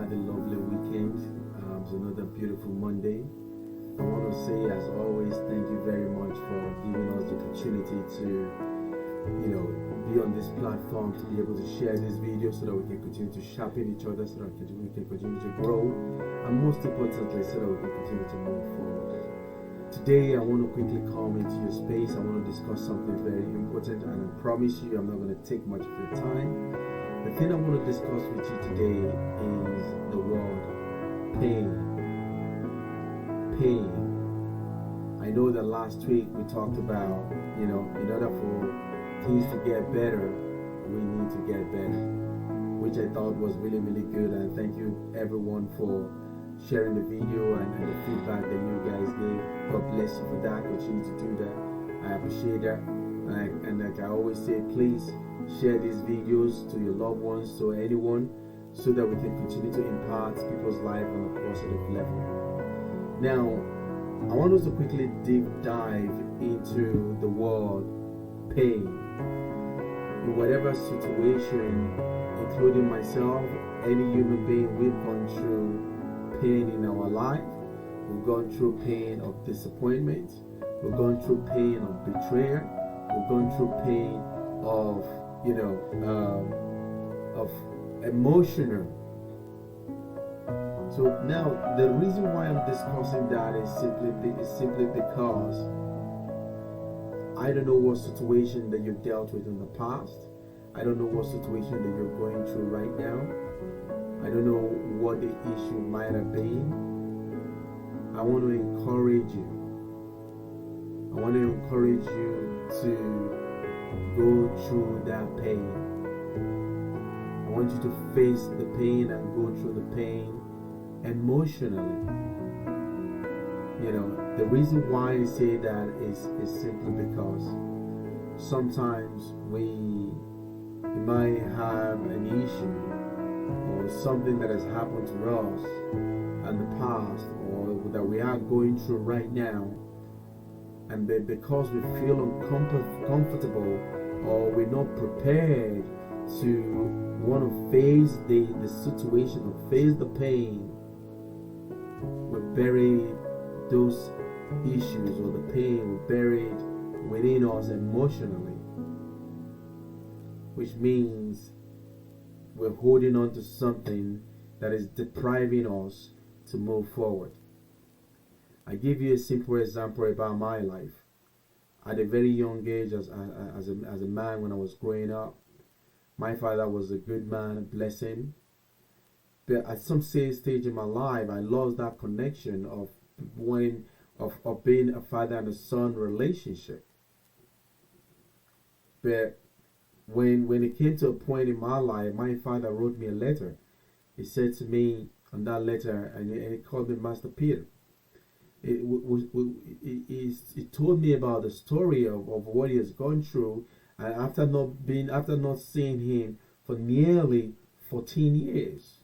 had a lovely weekend. It's another beautiful Monday. I want to say, as always, thank you very much for giving us the opportunity to, be on this platform, to be able to share this video so that we can continue to sharpen each other, so that we can continue to grow, and most importantly, so that we can continue to move forward. Today, I want to quickly come into your space. I want to discuss something very important, and I promise you, I'm not going to take much of your time. The thing I want to discuss with you today is the word pain. Pain. I know that last week we talked about, in order for things to get better, we need to get better, which I thought was really, really good. And thank you everyone for sharing the video and the feedback that you guys gave. God bless you for that. Continue to do that. I appreciate that. And like I always say, please share these videos to your loved ones, to anyone, so that we can continue to impact people's life on a positive level. Now, I want us to quickly deep dive into the word pain. In whatever situation, including myself, any human being, we've gone through pain in our life. We've gone through pain of disappointment. We've gone through pain of betrayal. We've gone through pain of of emotional. So now the reason why I'm discussing that is simply because I don't know what situation that you've dealt with in the past. I don't know what situation that you're going through right now. I don't know what the issue might have been. I want to encourage you. I want to encourage you to go through that pain. I want you to face the pain and go through the pain emotionally. The reason why I say that is simply because sometimes we might have an issue or something that has happened to us in the past or that we are going through right now, and because we feel uncomfortable or we're not prepared to want to face the situation or face the pain, we buried those issues or the pain we buried within us emotionally, which means we're holding on to something that is depriving us to move forward. I give you a simple example about my life. At a very young age, as a man, when I was growing up, my father was a good man, bless him. But at some stage in my life, I lost that connection of being a father and a son relationship. But when it came to a point in my life, my father wrote me a letter. He said to me on that letter, and he called me Master Peter. It told me about the story of what he has gone through, and after not seeing him for nearly 14 years,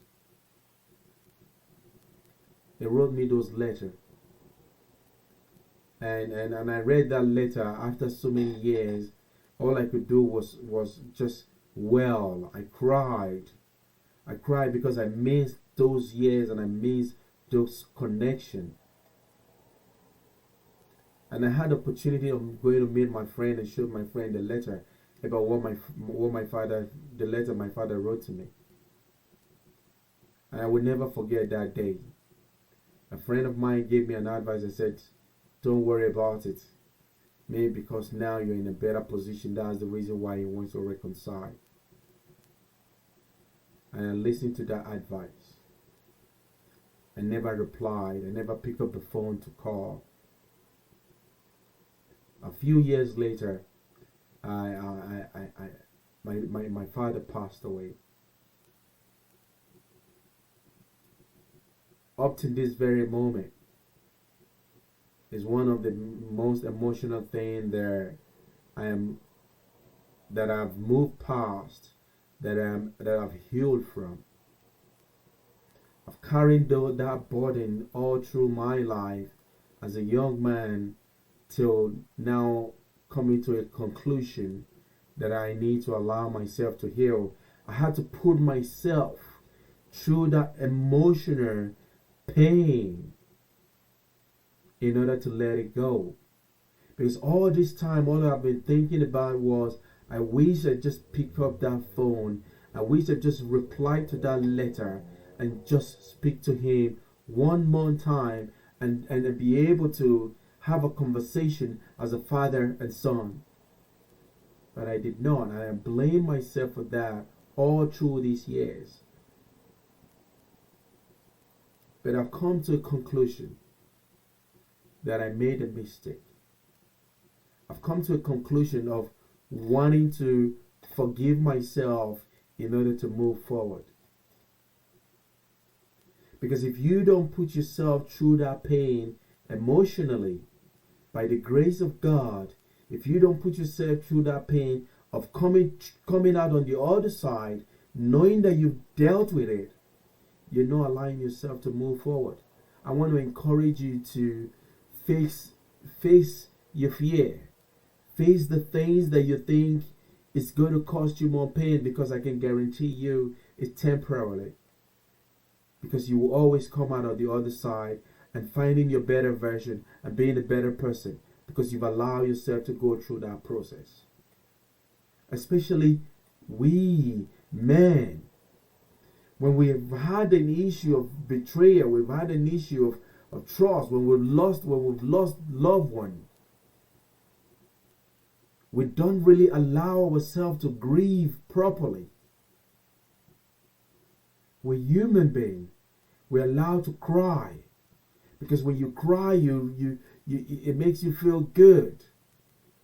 he wrote me those letters. And I read that letter after so many years. All I could do was just wail. I cried because I missed those years and I missed those connections. And I had the opportunity of going to meet my friend and show my friend the letter about the letter my father wrote to me. And I will never forget that day. A friend of mine gave me an advice and said, don't worry about it. Maybe because now you're in a better position, that's the reason why you want to reconcile. And I listened to that advice. I never replied. I never picked up the phone to call. A few years later, my father passed away. Up to this very moment is one of the most emotional things that I've moved past, that I've healed from. I've carried that burden all through my life as a young man till now, coming to a conclusion that I need to allow myself to heal. I had to put myself through that emotional pain in order to let it go. Because all this time, all I've been thinking about was, I wish I just picked up that phone. I wish I just replied to that letter and just speak to him one more time, and be able to have a conversation as a father and son. But I did not, and I blame myself for that all through these years. But I've come to a conclusion that I made a mistake. I've come to a conclusion of wanting to forgive myself in order to move forward. Because if you don't put yourself through that pain emotionally, by the grace of God, if you don't put yourself through that pain of coming out on the other side, knowing that you've dealt with it, you're not allowing yourself to move forward. I want to encourage you to face your fear. Face the things that you think is going to cost you more pain, because I can guarantee you it's temporarily. Because you will always come out on the other side and finding your better version and being a better person, because you've allowed yourself to go through that process. Especially we men, when we've had an issue of betrayal, we've had an issue of trust, when we've lost loved one, we don't really allow ourselves to grieve properly. We're human beings. We're allowed to cry, because when you cry, it makes you feel good,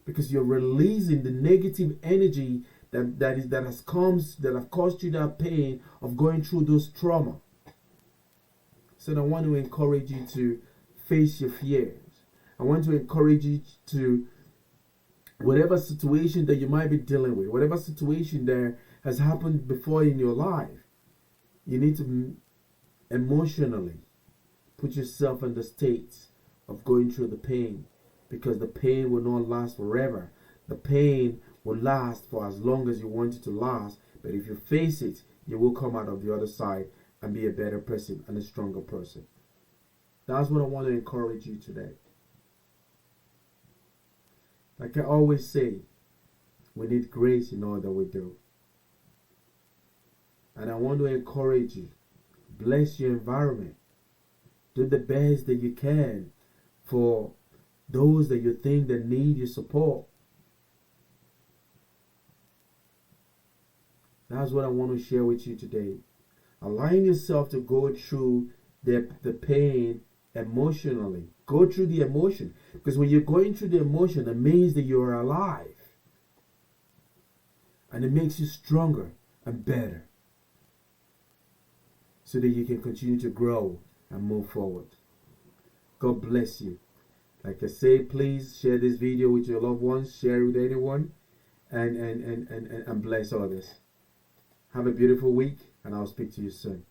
because you're releasing the negative energy that has caused you that pain of going through those trauma. So I want to encourage you to face your fears. I want to encourage you to, whatever situation that you might be dealing with, whatever situation that has happened before in your life, you need to emotionally put yourself in the state of going through the pain, because the pain will not last forever. The pain will last for as long as you want it to last, but if you face it, you will come out of the other side and be a better person and a stronger person. That's what I want to encourage you today. Like I always say, we need grace in all that we do. And I want to encourage you, bless your environment. Do the best that you can for those that you think that need your support. That's what I want to share with you today. Allowing yourself to go through the pain emotionally. Go through the emotion. Because when you're going through the emotion, it means that you're alive. And it makes you stronger and better, so that you can continue to grow and move forward. God bless you. Like I say, please share this video with your loved ones. Share it with anyone. And bless others. Have a beautiful week, and I'll speak to you soon.